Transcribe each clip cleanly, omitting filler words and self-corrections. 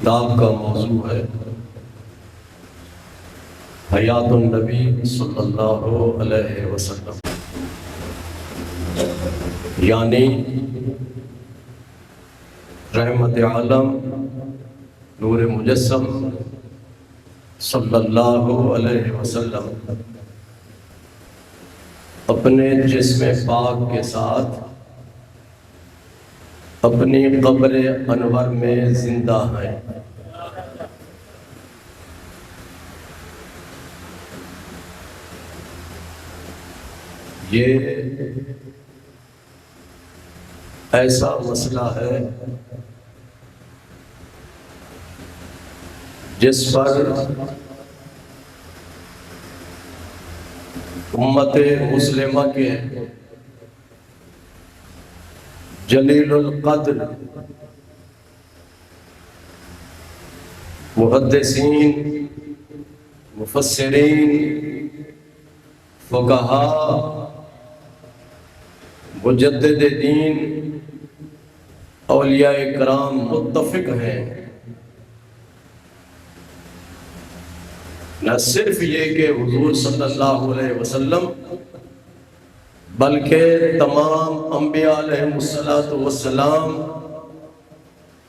کتاب کا موضوع ہے حیات النبی صلی اللہ علیہ وسلم، یعنی رحمت عالم نور مجسم صلی اللہ علیہ وسلم اپنے جسم پاک کے ساتھ اپنی قبر انور میں زندہ ہیں۔ یہ ایسا مسئلہ ہے جس پر امت مسلمہ کے جلیل القدر محدثین، مفسرین، فقہاء، مجدد دین، اولیاء کرام متفق ہیں، نہ صرف یہ کہ حضور صلی اللہ علیہ وسلم بلکہ تمام انبیاء علیہ السلام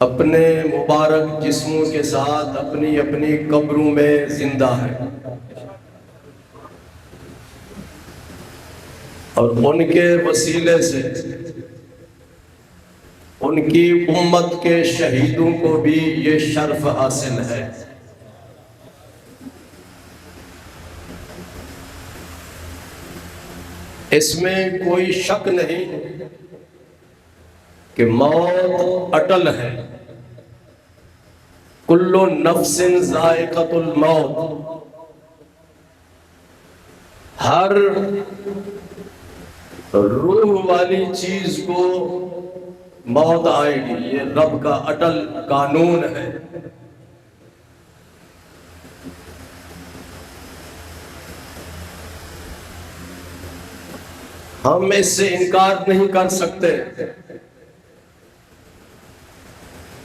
اپنے مبارک جسموں کے ساتھ اپنی اپنی قبروں میں زندہ ہیں، اور ان کے وسیلے سے ان کی امت کے شہیدوں کو بھی یہ شرف حاصل ہے۔ اس میں کوئی شک نہیں کہ موت اٹل ہے، کل نفس ذائقۃ الموت، ہر روح والی چیز کو موت آئے گی، یہ رب کا اٹل قانون ہے۔ ہم اس سے انکار نہیں کر سکتے۔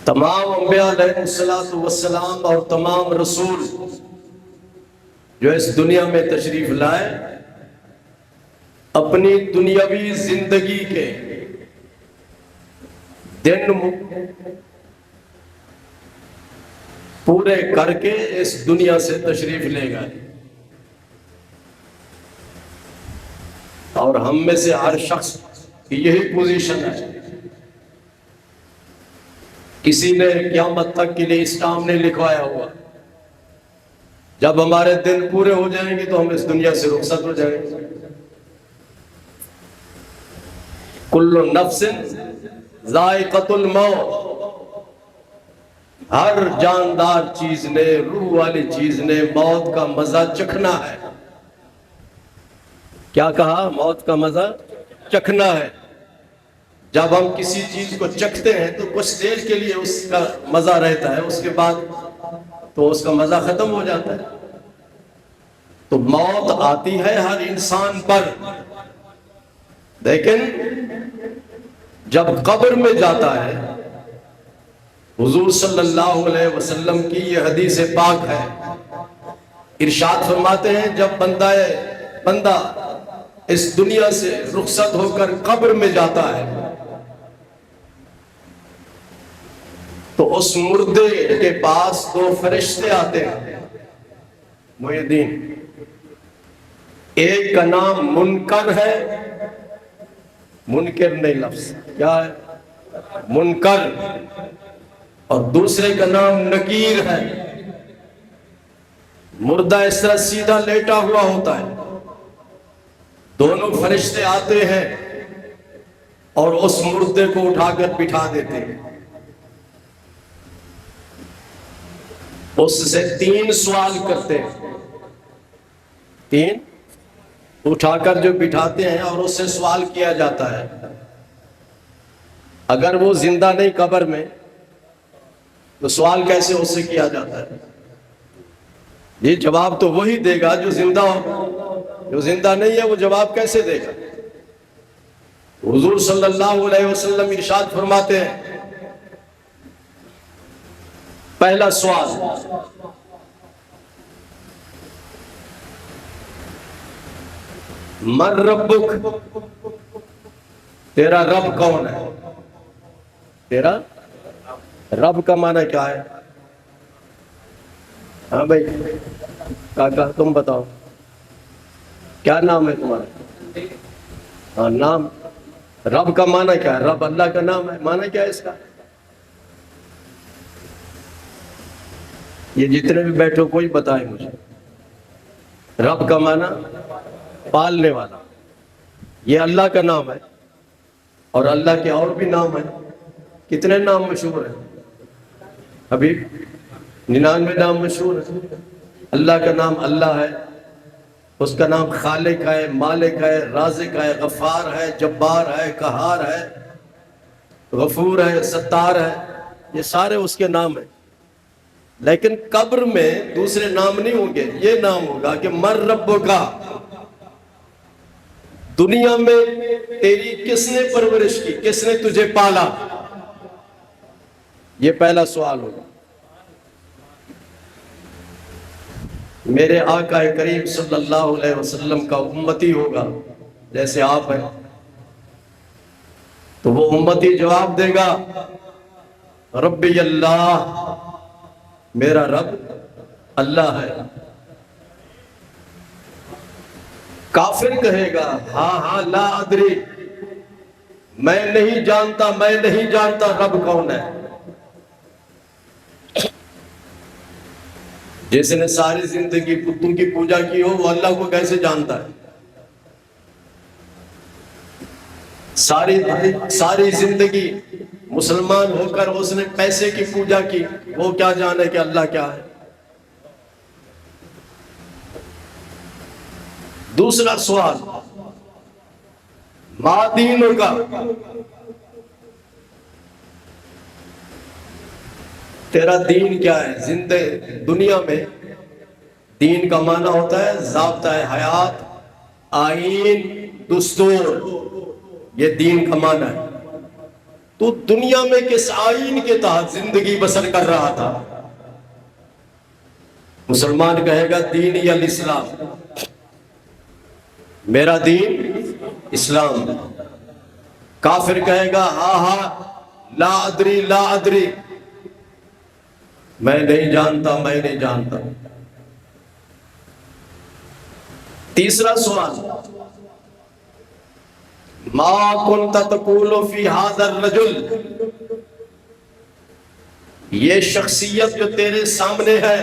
تمام انبیاء علیہ السلام اور تمام رسول جو اس دنیا میں تشریف لائے، اپنی دنیاوی زندگی کے دن پورے کر کے اس دنیا سے تشریف لے گئے، اور ہم میں سے ہر شخص کی یہی پوزیشن ہے۔ کسی نے قیامت تک کے لیے اسلام نہیں لکھوایا ہوا، جب ہمارے دن پورے ہو جائیں گے تو ہم اس دنیا سے رخصت ہو جائیں گے۔ کل نفس ذائقۃ الموت، ہر جاندار چیز نے، روح والی چیز نے موت کا مزہ چکھنا ہے۔ کیا کہا؟ موت کا مزہ چکھنا ہے۔ جب ہم کسی چیز کو چکھتے ہیں تو کچھ دیر کے لیے اس کا مزہ رہتا ہے، اس کے بعد تو اس کا مزہ ختم ہو جاتا ہے۔ تو موت آتی ہے ہر انسان پر، لیکن جب قبر میں جاتا ہے، حضور صلی اللہ علیہ وسلم کی یہ حدیث پاک ہے، ارشاد فرماتے ہیں جب بندہ اس دنیا سے رخصت ہو کر قبر میں جاتا ہے تو اس مردے کے پاس دو فرشتے آتے ہیں، معیدین۔ ایک کا نام منکر ہے، منکر نہیں لفظ کیا ہے؟ منکر، اور دوسرے کا نام نکیر ہے۔ مردہ اس طرح سیدھا لیٹا ہوا ہوتا ہے، دونوں فرشتے آتے ہیں اور اس مردے کو اٹھا کر بٹھا دیتے ہیں۔ اس سے 3 سوال کرتے ہیں، 3 اٹھا کر جو بٹھاتے ہیں، اور اس سے سوال کیا جاتا ہے۔ اگر وہ زندہ نہیں قبر میں تو سوال کیسے اس سے کیا جاتا ہے؟ یہ جواب تو وہی دے گا جو زندہ ہو، جو زندہ نہیں ہے وہ جواب کیسے دے گا؟ حضور صلی اللہ علیہ وسلم ارشاد فرماتے ہیں پہلا سوال، من ربک، تیرا رب کون ہے؟ تیرا رب کا معنی کیا ہے؟ ہاں بھائی کاکا تم بتاؤ، کیا نام ہے تمہارا؟ ہاں نام، رب کا معنی کیا ہے؟ رب اللہ کا نام ہے، معنی کیا ہے اس کا؟ یہ جتنے بھی بیٹھو کوئی بتائے مجھے، رب کا معنی پالنے والا، یہ اللہ کا نام ہے، اور اللہ کے اور بھی نام ہیں، کتنے نام مشہور ہیں؟ ابھی 99 نام مشہور ہیں۔ اللہ کا نام اللہ ہے، اس کا نام خالق ہے، مالک ہے، رازق ہے، غفار ہے، جبار ہے، قہار ہے، غفور ہے، ستار ہے، یہ سارے اس کے نام ہیں۔ لیکن قبر میں دوسرے نام نہیں ہوں گے، یہ نام ہوگا کہ من ربک، دنیا میں تیری کس نے پرورش کی، کس نے تجھے پالا؟ یہ پہلا سوال ہوگا۔ میرے آقا کریم صلی اللہ علیہ وسلم کا امتی ہوگا جیسے آپ ہیں، تو وہ امتی جواب دے گا ربی اللہ، میرا رب اللہ ہے۔ کافر کہے گا ہاں ہاں لا ادری، میں نہیں جانتا، میں نہیں جانتا رب کون ہے۔ جس نے ساری زندگی بتوں کی پوجا کی ہو وہ اللہ کو کیسے جانتا ہے؟ ساری زندگی مسلمان ہو کر اس نے پیسے کی پوجا کی، وہ کیا جانے کہ اللہ کیا ہے؟ دوسرا سوال، ما دینوں کا، تیرا دین کیا ہے؟ دنیا میں دین کا معنی ہوتا ہے ضابطہ حیات، آئین، دستور، یہ دین کا معنی ہے۔ تو دنیا میں کس آئین کے تحت زندگی بسر کر رہا تھا؟ مسلمان کہے گا دینی الاسلام، میرا دین اسلام۔ کافر کہے گا ہاں ہاں لا ادری لا ادری، میں نہیں جانتا، میں نہیں جانتا۔ تیسرا سوال، ما کنت تقول فی ھذا الرجل، یہ شخصیت جو تیرے سامنے ہے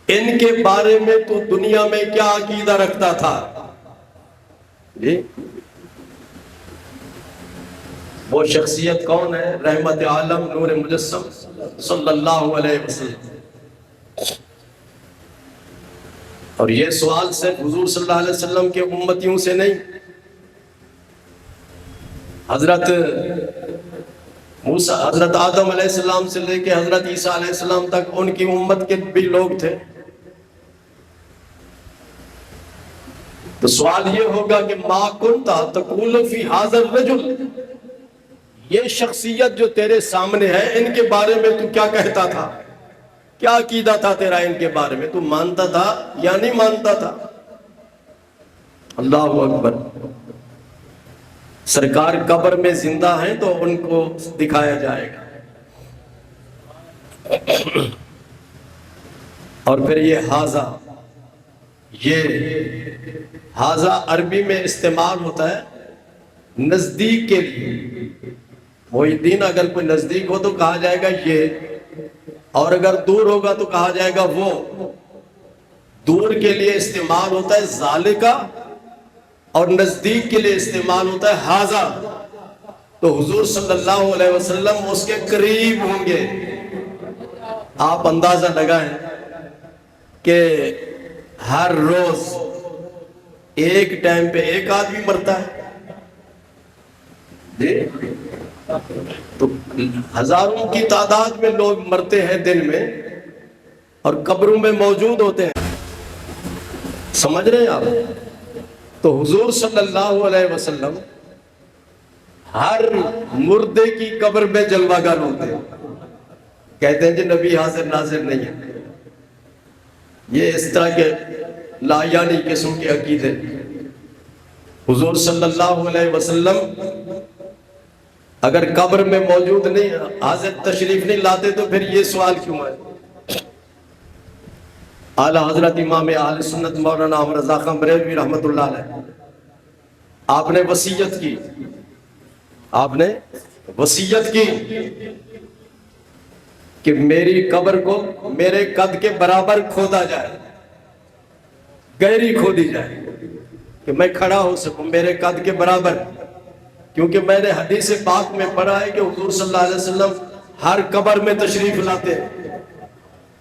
ان کے بارے میں تو دنیا میں کیا عقیدہ رکھتا تھا؟ جی وہ شخصیت کون ہے؟ رحمت عالم نور مجسم صلی اللہ علیہ وسلم۔ اور یہ سوال صرف حضور صلی اللہ علیہ وسلم کے امتیوں سے نہیں، حضرت موسیٰ، حضرت آدم علیہ السلام سے لے کے حضرت عیسیٰ علیہ السلام تک ان کی امت کے بھی لوگ تھے۔ تو سوال یہ ہوگا کہ ما کنت تقول فی ھذا الرجل، یہ شخصیت جو تیرے سامنے ہے ان کے بارے میں تو کیا کہتا تھا؟ کیا عقیدہ تھا تیرا ان کے بارے میں؟ تو مانتا تھا یا نہیں مانتا تھا؟ اللہ اکبر۔ سرکار قبر میں زندہ ہیں تو ان کو دکھایا جائے گا۔ اور پھر یہ ھذا، یہ ھذا عربی میں استعمال ہوتا ہے نزدیک کے لیے۔ محی الدین اگر کوئی نزدیک ہو تو کہا جائے گا یہ، اور اگر دور ہوگا تو کہا جائے گا وہ۔ دور کے لیے استعمال ہوتا ہے ذالکا، اور نزدیک کے لیے استعمال ہوتا ہے ھذا۔ تو حضور صلی اللہ علیہ وسلم اس کے قریب ہوں گے۔ آپ اندازہ لگائیں کہ ہر روز ایک ٹائم پہ ایک آدمی مرتا ہے جی، تو ہزاروں کی تعداد میں لوگ مرتے ہیں دن میں اور قبروں میں موجود ہوتے ہیں۔ سمجھ رہے ہیں آپ؟ تو حضور صلی اللہ علیہ وسلم ہر مردے کی قبر میں جلوہ گر ہوتے ہیں۔ کہتے ہیں جی نبی حاضر ناظر نہیں ہے. یہ اس طرح کے لایانی قسم کے عقیدے. حضور صلی اللہ علیہ وسلم اگر قبر میں موجود نہیں، حاضر تشریف نہیں لاتے تو پھر یہ سوال کیوں ہے؟ اعلیٰ حضرت امام اہل سنت مولانا احمد رضا خان بریلوی رحمۃ اللہ علیہ، آپ نے وصیت کی، آپ نے وصیت کی کہ میری قبر کو میرے قد کے برابر کھودا جائے، گہری کھودی جائے کہ میں کھڑا ہو سکوں میرے قد کے برابر. کیونکہ میں نے حدیث پاک میں پڑھا ہے کہ حضور صلی اللہ علیہ وسلم ہر قبر میں تشریف لاتے ہیں،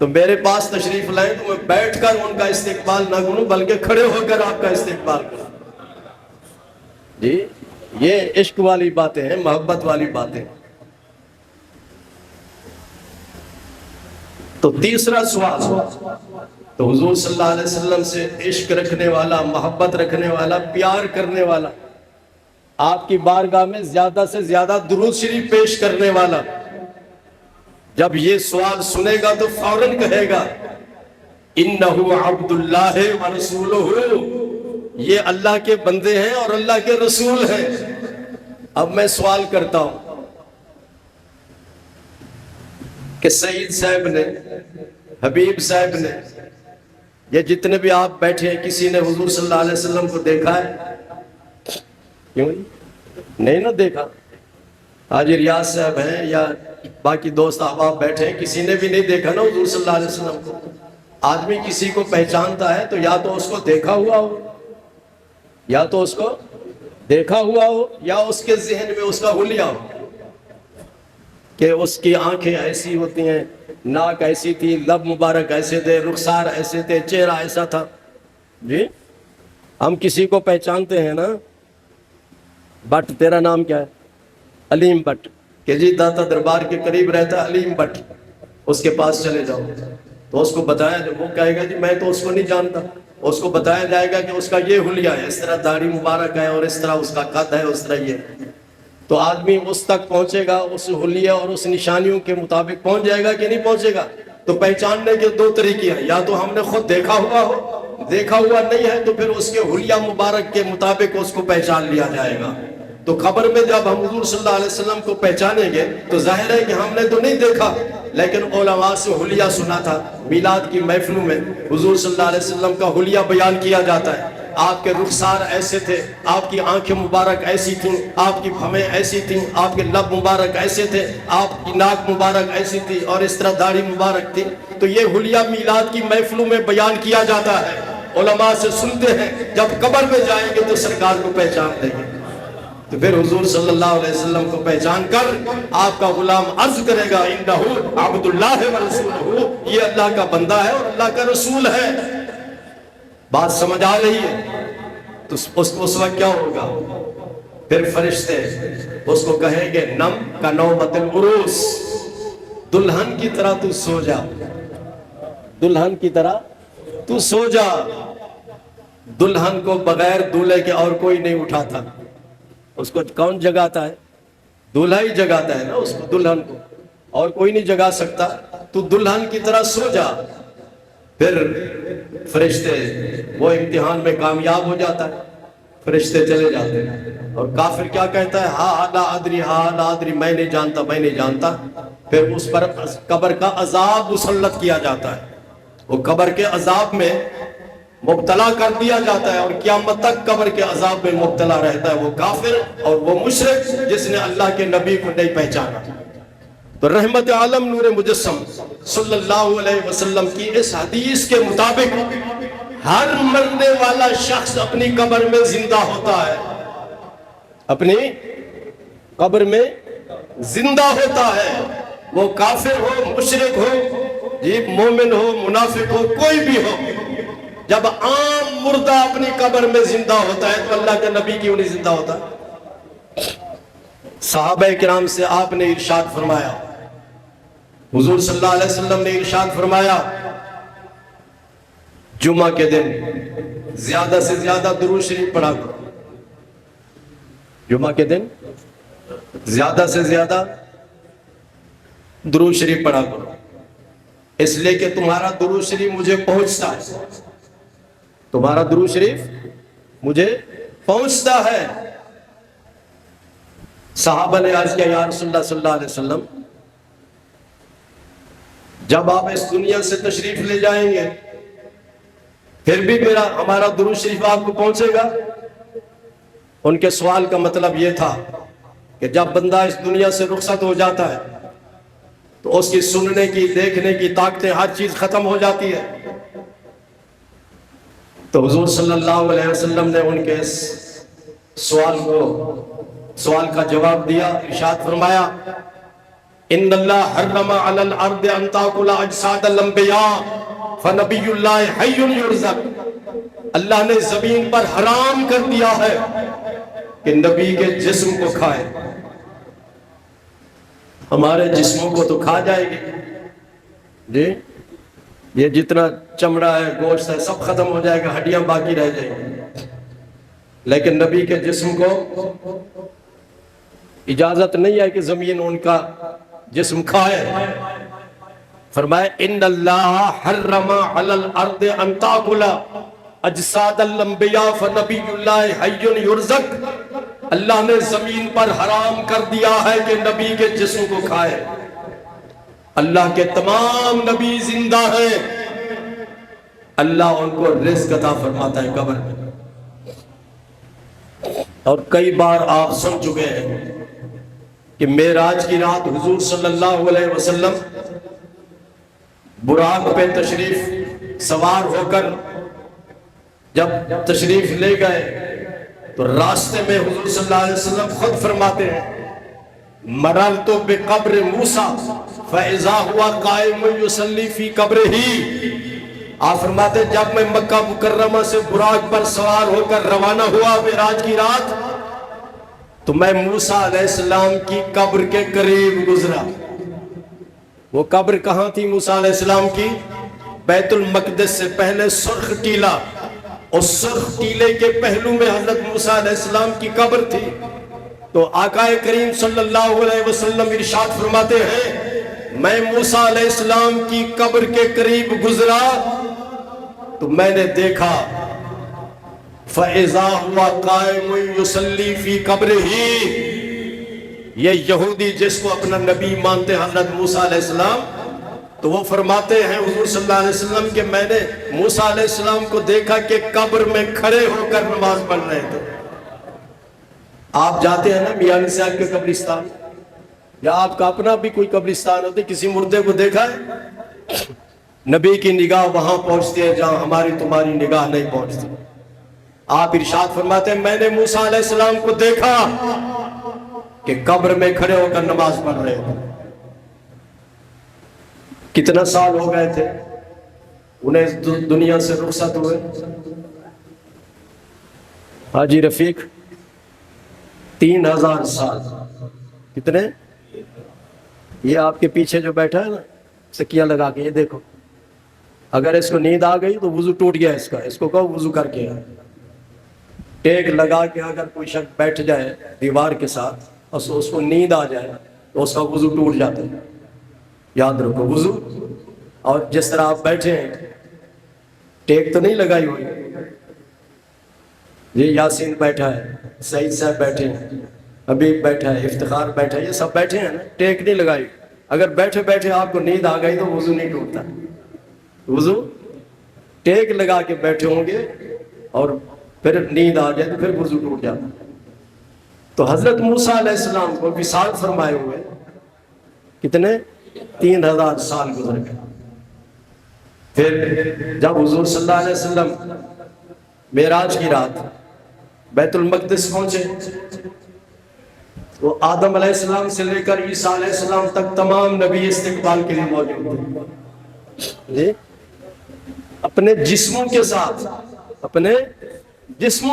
تو میرے پاس تشریف لائیں تو میں بیٹھ کر ان کا استقبال نہ کروں بلکہ کھڑے ہو کر آپ کا استقبال کروں. جی یہ عشق والی باتیں ہیں، محبت والی باتیں. تو تیسرا سوال، تو حضور صلی اللہ علیہ وسلم سے عشق رکھنے والا، محبت رکھنے والا، پیار کرنے والا، آپ کی بارگاہ میں زیادہ سے زیادہ درود شریف پیش کرنے والا، جب یہ سوال سنے گا تو فوراً کہے گا انہو عبد اللہ ورسولہ، یہ اللہ کے بندے ہیں اور اللہ کے رسول ہیں. اب میں سوال کرتا ہوں کہ سعید صاحب نے، حبیب صاحب نے، یہ جتنے بھی آپ بیٹھے ہیں، کسی نے حضور صلی اللہ علیہ وسلم کو دیکھا ہے؟ کیوں نہیں نہ دیکھا؟ آج ریاض صاحب ہیں یا باقی دوست احباب بیٹھے ہیں، کسی نے بھی نہیں دیکھا نا حضور صلی اللہ علیہ وسلم کو. آدمی کسی کو پہچانتا ہے تو یا تو اس کو دیکھا ہوا ہو، یا تو اس کو دیکھا ہوا ہو، یا اس کے ذہن میں اس کا حلیہ ہو کہ اس کی آنکھیں ایسی ہوتی ہیں، ناک ایسی تھی، لب مبارک ایسے تھے، رخسار ایسے تھے، چہرہ ایسا تھا. جی ہم کسی کو پہچانتے ہیں نا، بٹ تیرا نام کیا ہے؟ علیم بٹ. کہ جی داتا دربار کے قریب رہتا ہے علیم بٹ، اس کے پاس چلے جاؤ. تو اس کو بتایا، جب وہ کہے گا جی میں تو اس کو نہیں جانتا، اس کو بتایا جائے گا کہ اس کا یہ حلیہ ہے، اس طرح داڑھی مبارک ہے اور اس طرح اس کا قد ہے، اس طرح یہ. تو آدمی اس تک پہنچے گا، اس حلیہ اور اس نشانیوں کے مطابق پہنچ جائے گا کہ نہیں پہنچے گا. تو پہچاننے کے دو طریقے ہیں، یا تو ہم نے خود دیکھا ہوا ہو، دیکھا ہوا نہیں ہے تو پھر اس کے حلیہ مبارک کے مطابق اس کو پہچان لیا جائے گا. تو قبر میں جب ہم حضور صلی اللہ علیہ وسلم کو پہچانیں گے تو ظاہر ہے کہ ہم نے تو نہیں دیکھا، لیکن علماء سے حلیہ سنا تھا. میلاد کی محفلوں میں حضور صلی اللہ علیہ وسلم کا حلیہ بیان کیا جاتا ہے. آپ کے رخسار ایسے تھے، آپ کی آنکھیں مبارک ایسی تھیں، آپ کی بھویں ایسی تھیں، آپ کے لب مبارک ایسے تھے، آپ کی ناک مبارک ایسی تھی اور اس طرح داڑھی مبارک تھی. تو یہ حلیہ میلاد کی محفلوں میں بیان کیا جاتا ہے، علماء سے سنتے ہیں. جب قبر میں جائیں گے تو سرکار کو پہچان دیں گے. تو پھر حضور صلی اللہ علیہ وسلم کو پہچان کر آپ کا غلام عرض کرے گا انہو عبد اللہ ورسولہ، یہ اللہ کا بندہ ہے اور اللہ کا رسول ہے. بات سمجھ آ رہی ہے؟ تو اس وقت کیا ہوگا؟ پھر فرشتے اس کو کہیں گے نم کا نوبت العروس، دلہن کی طرح تو سو جا، دلہن کی طرح تو سو جا. دلہن کو بغیر دولہے کے اور کوئی نہیں اٹھاتا. اس کو کون جگاتا ہے؟ دولہا ہی جگاتا ہے نا اس کو، دلہن کو، اور کوئی نہیں جگا سکتا. تو دلہن کی طرح سو جا. پھر فرشتے وہ امتحان میں کامیاب ہو جاتا ہے، فرشتے چلے جاتے ہیں. اور کافر کیا کہتا ہے؟ ہاں لا ادری، ہاں لا ادری، میں نہیں جانتا، میں نہیں جانتا. پھر اس پر قبر کا عذاب مسلط کیا جاتا ہے، وہ قبر کے عذاب میں مبتلا کر دیا جاتا ہے، اور قیامت تک قبر کے عذاب میں مبتلا رہتا ہے وہ کافر اور وہ مشرک جس نے اللہ کے نبی کو نہیں پہچانا. تو رحمت عالم نور مجسم صلی اللہ علیہ وسلم کی اس حدیث کے مطابق ہر مرنے والا شخص اپنی قبر میں زندہ ہوتا ہے، اپنی قبر میں زندہ ہوتا ہے. وہ کافر ہو، مشرک ہو، جی مومن ہو، منافق ہو، کوئی بھی ہو. جب عام مردہ اپنی قبر میں زندہ ہوتا ہے تو اللہ کے نبی کیوں نہیں زندہ ہوتا؟ صحابہ کرام سے آپ نے ارشاد فرمایا، حضور صلی اللہ علیہ وسلم نے ارشاد فرمایا جمعہ کے دن زیادہ سے زیادہ درود شریف پڑھا کرو. جمعہ کے دن زیادہ سے زیادہ درود شریف پڑھا کرو، اس لیے کہ تمہارا درود شریف مجھے پہنچتا ہے، تمہارا درود شریف مجھے پہنچتا ہے۔ صحابہ نے عرض کیا یا رسول اللہ صلی اللہ علیہ وسلم، جب آپ اس دنیا سے تشریف لے جائیں گے پھر بھی ہمارا درود شریف آپ کو پہنچے گا؟ ان کے سوال کا مطلب یہ تھا کہ جب بندہ اس دنیا سے رخصت ہو جاتا ہے تو اس کی سننے کی، دیکھنے کی طاقتیں، ہر چیز ختم ہو جاتی ہے۔ تو حضور صلی اللہ علیہ وسلم نے ان کے اس سوال کا جواب دیا، ارشاد فرمایا ان اللہ حرم علی الارض ان تاکل اجساد الانبیاء فنبی اللہ حی یرزق، اللہ نے زمین پر حرام کر دیا ہے کہ نبی کے جسم کو کھائے۔ ہمارے جسموں کو تو کھا جائے گی جی، یہ جتنا چمڑا ہے، گوشت ہے، سب ختم ہو جائے گا، ہڈیاں باقی رہ جائیں گی، لیکن نبی کے جسم کو اجازت نہیں ہے کہ زمین ان کا جسم کھائے۔ فرمایا ان اللہ حرم علی الارض ان تاکل اجساد الانبیاء فنبی اللہ حی یرزق، اللہ نے زمین پر حرام کر دیا ہے کہ نبی کے جسم کو کھائے۔ اللہ کے تمام نبی زندہ ہیں، اللہ ان کو رزق عطا فرماتا ہے قبر میں۔ اور کئی بار آپ سن چکے ہیں کہ معراج کی رات حضور صلی اللہ علیہ وسلم براق پہ تشریف سوار ہو کر جب تشریف لے گئے تو راستے میں حضور صلی اللہ علیہ وسلم خود فرماتے ہیں مررت بقبر موسیٰ فاذا ہوا قائم یصلی فی قبرہ، آپ فرماتے ہیں جب میں مکہ مکرمہ سے براق پر سوار ہو کر روانہ ہوا معراج کی رات تو میں موسیٰ علیہ السلام کی قبر کے قریب گزرا۔ وہ قبر کہاں تھی موسیٰ علیہ السلام کی؟ بیت المقدس سے پہلے سرخ ٹیلہ، اس سرخ ٹیلے کے پہلو میں حضرت موسیٰ علیہ السلام کی قبر تھی۔ تو آقا کریم صلی اللہ علیہ وسلم ارشاد فرماتے ہیں میں موسیٰ علیہ السلام کی قبر کے قریب گزرا تو میں نے دیکھا فَإِذَا هُوَ قَائِمٌ يُصَلِّي فِي قَبْرِهِ، یہ یہودی جس کو اپنا نبی مانتے حضرت موسیٰ علیہ السلام، تو وہ فرماتے ہیں حضور صلی اللہ علیہ وسلم کہ میں نے موسیٰ علیہ السلام کو دیکھا کہ قبر میں کھڑے ہو کر نماز پڑھ رہے تھے۔ آپ جاتے ہیں نا میاں صاحب کے قبرستان یا آپ کا اپنا بھی کوئی قبرستان ہوتے، کسی مردے کو دیکھا ہے؟ نبی کی نگاہ وہاں پہنچتی ہے جہاں ہماری تمہاری نگاہ نہیں پہنچتی۔ آپ ارشاد فرماتے ہیں میں نے موسیٰ علیہ السلام کو دیکھا کہ قبر میں کھڑے ہو کر نماز پڑھ رہے تھے۔ کتنا سال ہو گئے تھے انہیں دنیا سے رخصت ہوئے؟ حاجی رفیق 3000 سال۔ کتنے؟ یہ آپ کے پیچھے جو بیٹھا ہے نا سکیہ لگا کے، یہ دیکھو، اگر اس کو نیند آ گئی تو وضو ٹوٹ گیا اس کو کہو وضو کر کے۔ ٹیک لگا کے اگر کوئی شخص بیٹھ جائے دیوار کے ساتھ اور اس کو نیند آ جائے تو اس کا وضو ٹوٹ جاتا ہے، یاد رکھو وضو۔ اور جس طرح آپ بیٹھے ہیں ٹیک تو نہیں لگائی ہوئی، یہ یاسین بیٹھا ہے، سعید صاحب بیٹھے ہیں، حبیب بیٹھا ہے، افتخار بیٹھا ہے، یہ سب بیٹھے ہیں نا، ٹیک نہیں لگائی۔ اگر بیٹھے بیٹھے آپ کو نیند آ گئی تو وضو نہیں ٹوٹتا، وضو ٹیک لگا کے بیٹھے ہوں گے اور پھر نیند آ جائے تو پھر وضو ٹوٹ جاتا۔ تو حضرت موسیٰ علیہ السلام کو وصال فرمائے ہوئے کتنے 3000 سال گزر گئے۔ پھر جب حضور صلی اللہ علیہ وسلم معراج کی رات بیت المقدس پہنچے وہ آدم علیہ السلام سے لے کر عیسیٰ علیہ السلام تک تمام نبی استقبال کے لیے موجود تھے جی، اپنے جسموں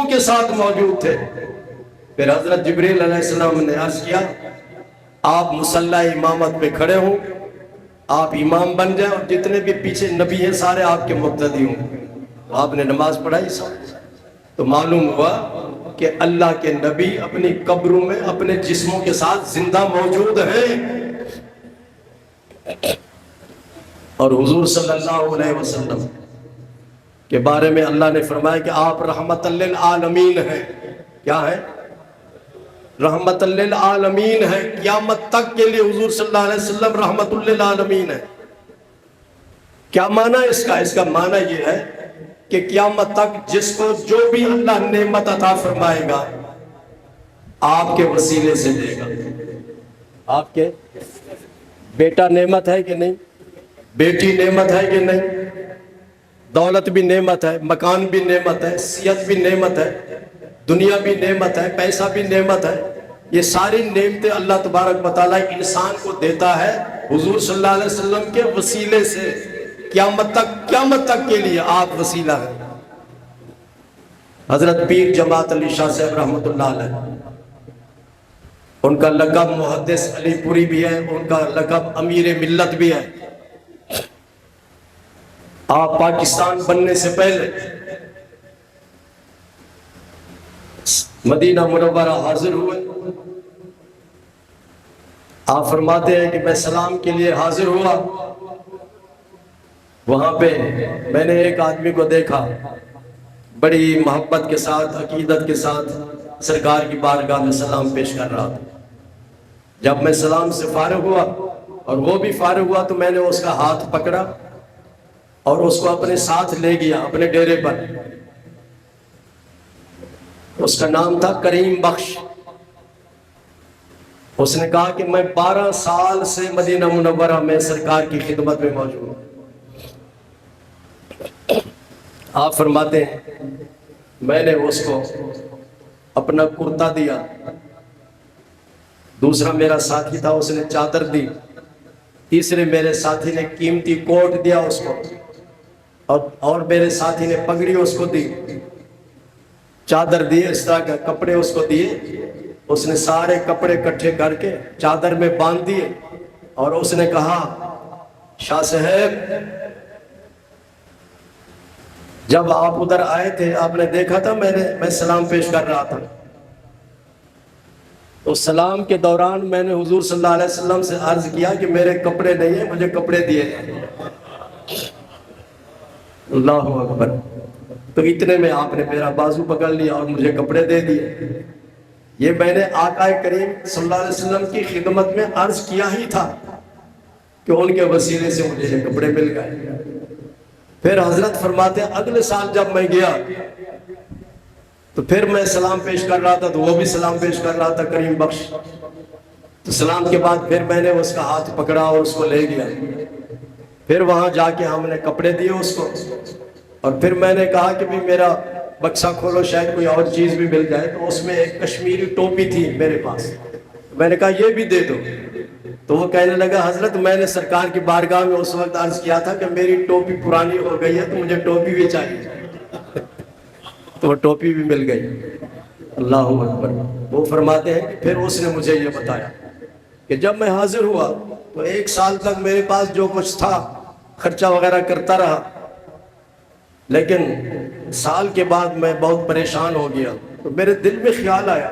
کے ساتھ موجود تھے۔ پھر حضرت جبریل علیہ السلام نے عرض کیا آپ مصلی امامت پہ کھڑے ہوں، آپ امام بن جائیں اور جتنے بھی پیچھے نبی ہیں سارے آپ کے مقتدی ہوں۔ آپ نے نماز پڑھائی تو معلوم ہوا کہ اللہ کے نبی اپنی قبروں میں اپنے جسموں کے ساتھ زندہ موجود ہیں۔ اور حضور صلی اللہ علیہ وسلم کے بارے میں اللہ نے فرمایا کہ آپ رحمت للعالمین ہیں. کیا ہے؟ رحمت للعالمین ہے. قیامت تک کے لیے حضور صلی اللہ علیہ وسلم رحمت للعالمین ہے. کیا معنی ہے اس کا؟ اس کا معنی یہ ہے کہ قیامت تک جس کو جو بھی اللہ نعمت عطا فرمائے گا آپ کے وسیلے سے دے گا. آپ کے بیٹا نعمت ہے کہ نہیں؟ بیٹی نعمت ہے کہ نہیں؟ دولت بھی نعمت ہے، مکان بھی نعمت ہے، صحت بھی نعمت ہے، دنیا بھی نعمت ہے، پیسہ بھی نعمت ہے. یہ ساری نعمتیں اللہ تبارک و تعالیٰ انسان کو دیتا ہے حضور صلی اللہ علیہ وسلم کے وسیلے سے. قیامت تک کے لیے آپ وسیلہ ہیں. حضرت پیر جماعت علی شاہ صاحب رحمۃ اللہ علیہ، ان کا لقب محدث علی پوری بھی ہے، ان کا لقب امیر ملت بھی ہے. آپ پاکستان بننے سے پہلے مدینہ منورہ حاضر ہوئے. آپ فرماتے ہیں کہ میں سلام کے لیے حاضر ہوا. وہاں پہ میں نے ایک آدمی کو دیکھا بڑی محبت کے ساتھ، عقیدت کے ساتھ سرکار کی بارگاہ میں سلام پیش کر رہا تھا. جب میں سلام سے فارغ ہوا اور وہ بھی فارغ ہوا تو میں نے اس کا ہاتھ پکڑا اور اس کو اپنے ساتھ لے گیا اپنے ڈیرے پر. اس کا نام تھا کریم بخش. اس نے کہا کہ میں 12 سال سے مدینہ منورہ میں سرکار کی خدمت میں موجود ہوں. آپ فرماتے ہیں میں نے اس کو اپنا کرتا دیا، دوسرا میرا ساتھی تھا اس نے چادر دی، تیسرے میرے ساتھی نے قیمتی کوٹ دیا اس کو، اور میرے ساتھی نے پگڑی اس کو دی، چادر دی، اس طرح کے کپڑے اس کو دیے. اس نے سارے کپڑے اکٹھے کر کے چادر میں باندھ دیے اور اس نے کہا شاہ صاحب جب آپ ادھر آئے تھے آپ نے دیکھا تھا میں سلام پیش کر رہا تھا. تو سلام کے دوران میں نے حضور صلی اللہ علیہ وسلم سے عرض کیا کہ میرے کپڑے نہیں ہیں، مجھے کپڑے دیے جائیں. اللہ اکبر. تو اتنے میں آپ نے میرا بازو پکڑ لیا اور مجھے کپڑے دے دیے. یہ میں نے آقا کریم صلی اللہ علیہ وسلم کی خدمت میں عرض کیا ہی تھا کہ ان کے وسیلے سے مجھے یہ کپڑے مل گئے. پھر حضرت فرماتے ہیں اگلے سال جب میں گیا تو پھر میں سلام پیش کر رہا تھا تو وہ بھی سلام پیش کر رہا تھا کریم بخش. تو سلام کے بعد پھر میں نے اس کا ہاتھ پکڑا اور اس کو لے گیا. پھر وہاں جا کے ہم نے کپڑے دیے اس کو اور پھر میں نے کہا کہ بھی میرا بکسا کھولو شاید کوئی اور چیز بھی مل جائے. تو اس میں ایک کشمیری ٹوپی تھی میرے پاس. میں نے کہا یہ بھی دے دو. تو وہ کہنے لگا حضرت میں نے سرکار کی بارگاہ میں اس وقت عرض کیا تھا کہ میری ٹوپی پرانی ہو گئی ہے تو مجھے ٹوپی بھی چاہیے. تو وہ ٹوپی بھی مل گئی. اللہ اکبر. وہ فرماتے ہیں کہ پھر اس نے مجھے یہ بتایا کہ جب میں حاضر ہوا تو 1 سال تک میرے پاس جو کچھ تھا خرچہ وغیرہ کرتا رہا، لیکن سال کے بعد میں بہت پریشان ہو گیا. تو میرے دل میں خیال آیا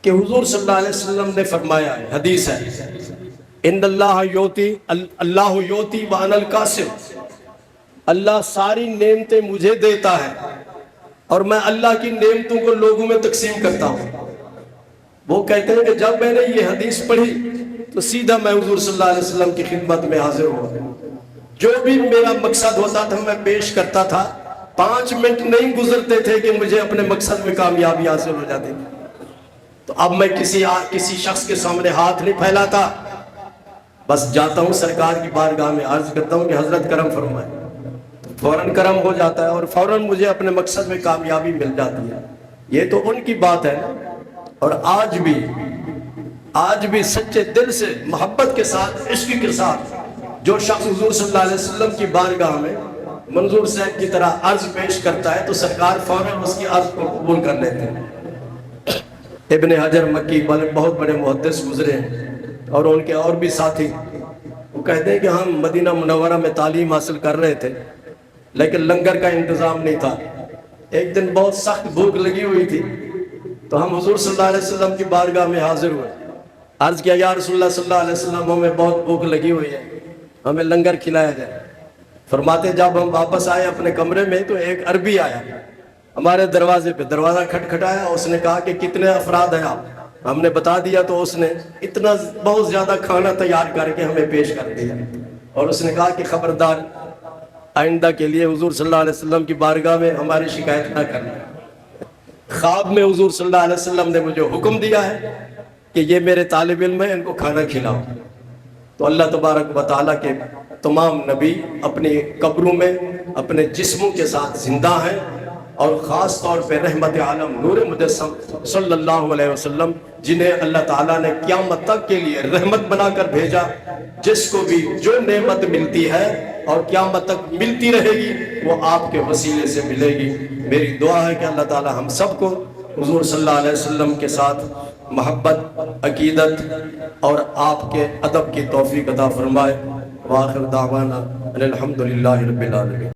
کہ حضور صلی اللہ علیہ وسلم نے فرمایا ہے، حدیث ہے، ان اللہ یوتی وانا القاسم. اللہ ساری نعمتیں مجھے دیتا ہے اور میں اللہ کی نعمتوں کو لوگوں میں تقسیم کرتا ہوں. وہ کہتے ہیں کہ جب میں نے یہ حدیث پڑھی تو سیدھا میں حضور صلی اللہ علیہ وسلم کی خدمت میں حاضر ہوا. جو بھی میرا مقصد ہوتا تھا میں پیش کرتا تھا. 5 منٹ نہیں گزرتے تھے کہ مجھے اپنے مقصد میں کامیابی حاصل ہو جاتی تھی. تو اب میں کسی شخص کے سامنے ہاتھ نہیں پھیلاتا، بس جاتا ہوں سرکار کی بارگاہ میں عرض کرتا ہوں کہ حضرت کرم فرمائے. فوراً کرم ہو جاتا ہے اور فوراً مجھے اپنے مقصد میں کامیابی مل جاتی ہے. یہ تو ان کی بات ہے. اور آج بھی سچے دل سے محبت کے ساتھ عشق کے ساتھ جو شخص حضور صلی اللہ علیہ وسلم کی بارگاہ میں منظور صاحب کی طرح عرض پیش کرتا ہے تو سرکار فوراً اس کی عرض کو قبول کر لیتے ہیں. ابن حجر مکی بہت بڑے محدث گزرے ہیں اور ان کے اور بھی ساتھی. وہ کہتے ہیں کہ ہم مدینہ منورہ میں تعلیم حاصل کر رہے تھے لیکن لنگر کا انتظام نہیں تھا. ایک دن بہت سخت بھوک لگی ہوئی تھی تو ہم حضور صلی اللہ علیہ وسلم کی بارگاہ میں حاضر ہوئے. عرض کیا یا رسول اللہ صلی اللہ علیہ وسلم ہمیں بہت بھوک لگی ہوئی ہے. ہمیں لنگر کھلایا جائے۔ فرماتے جب ہم واپس آئے اپنے کمرے میں تو ایک عربی آیا ہمارے دروازے پہ، دروازہ کھٹکھٹایا، اس نے کہا کہ کتنے افراد ہیں آپ؟ ہم نے بتا دیا تو اس نے اتنا بہت زیادہ کھانا تیار کر کے ہمیں پیش کر دیا، اور اس نے کہا کہ خبردار آئندہ کے لیے حضور صلی اللہ علیہ وسلم کی بارگاہ میں ہماری شکایت نہ کرنا۔ خواب میں حضور صلی اللہ علیہ وسلم نے مجھے حکم دیا ہے کہ یہ میرے طالب علم ہیں، ان کو کھانا کھلاؤ۔ تو اللہ تبارک و تعالیٰ کے تمام نبی اپنی قبروں میں اپنے جسموں کے ساتھ زندہ ہیں، اور خاص طور پہ رحمت عالم نور مجسم صلی اللہ علیہ وسلم، جنہیں اللہ تعالیٰ نے قیامت تک کے لیے رحمت بنا کر بھیجا۔ جس کو بھی جو نعمت ملتی ہے اور قیامت تک ملتی رہے گی وہ آپ کے وسیلے سے ملے گی۔ میری دعا ہے کہ اللہ تعالیٰ ہم سب کو حضور صلی اللہ علیہ وسلم کے ساتھ محبت، عقیدت اور آپ کے ادب کی توفیق عطا فرمائے۔ وآخر دعوانا ان الحمدللہ رب العالمین۔